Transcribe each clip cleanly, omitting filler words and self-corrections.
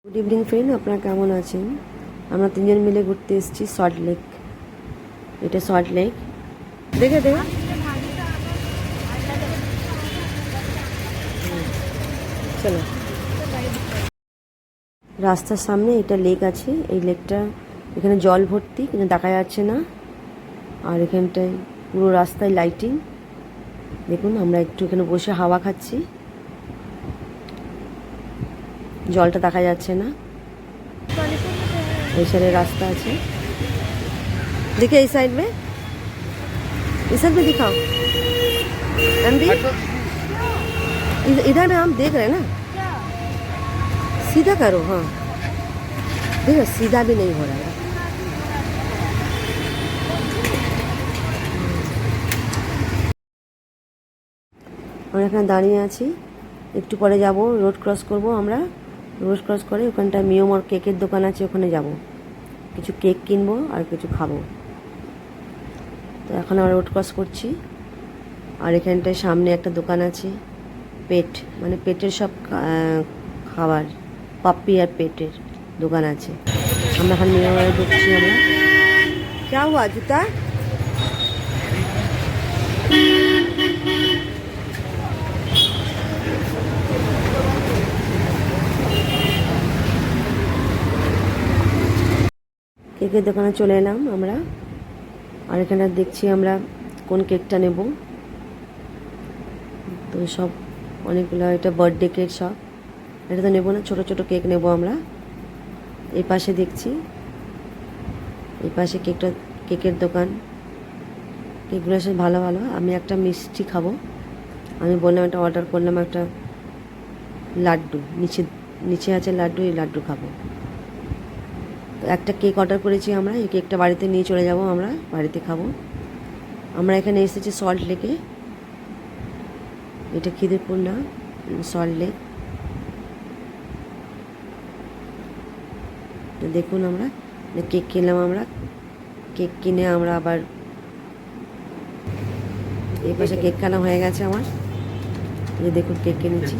Good evening friend, আপনারা কেমন আছেন? আমরা তিনজন মিলে ঘুরতে এসেছি সল্ট লেক। এটা সল্ট লেক, দেখে চলো। রাস্তার সামনে এটা লেক আছে। এই লেকটা, এখানে জল ভর্তি কিন্তু দেখা যাচ্ছে না। আর এখানটায় পুরো রাস্তায় লাইটিং। দেখুন, আমরা একটু এখানে বসে হাওয়া খাচ্ছি। জলটা দেখা যাচ্ছে না। এই साइड रास्ता আছে। देखिए इस साइड में दिखाओ एमडी। इधर में हम देख रहे हैं ना। सीधा करो। हाँ देखो, सीधा भी नहीं हो रहा है। আমরা এখানে দাঁড়িয়ে আছি, একটু পরে যাব, রোড ক্রস করব। আমরা রোড ক্রস করে ওখানটা মিওমর কেকের দোকান আছে, ওখানে যাব, কিছু কেক কিনবো আর কিছু খাবো। তো এখন আমরা রোড ক্রস করছি। আর এখানটায় সামনে একটা দোকান আছে, পেট মানে পেটের সব খাবার, পাপ্পি আর পেটের দোকান আছে। আমরা এখন মিওমরে ঢুকছি। আমরা क्या हुआ जूता? কেকের দোকানে চলে এলাম আমরা। আর এখানে দেখছি আমরা কোন কেকটা নেব। তো সব অনেকগুলো, এটা বার্থডে কেক সব। এটা তো নেব না, ছোট ছোট কেক নেব আমরা। এই পাশে দেখছি, এই পাশে কেকের দোকান। কেকগুলো সব ভালো ভালো। আমি একটা মিষ্টি খাবো। আমি বললাম, একটা অর্ডার করলাম, একটা লাড্ডু। নিচে আছে লাড্ডু, এই লাড্ডু খাবো। তো একটা কেক অর্ডার করেছি আমরা। এই কেকটা বাড়িতে নিয়ে চলে যাব, আমরা বাড়িতে খাবো। আমরা এখানে এসেছি সল্ট লেকে। এটা খিদিরপুর না, সল্ট লেক। তো দেখুন, আমরা কেক কিনলাম। আমরা কেক কিনে আমরা আবার এই পাশে কেক খানা হয়ে গেছে আমার। এই দেখুন, কেক কিনেছি।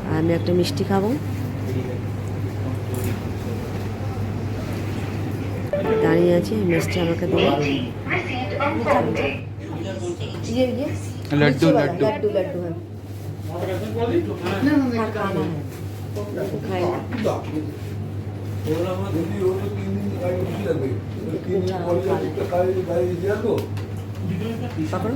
আর আমি একটা মিষ্টি খাবো। দাঁড়িয়ে আছি, মিষ্টি আমাকে দেবে। लड्डू लड्डू लड्डू लड्डू है, खाना है, खाएगा। पकड़ो।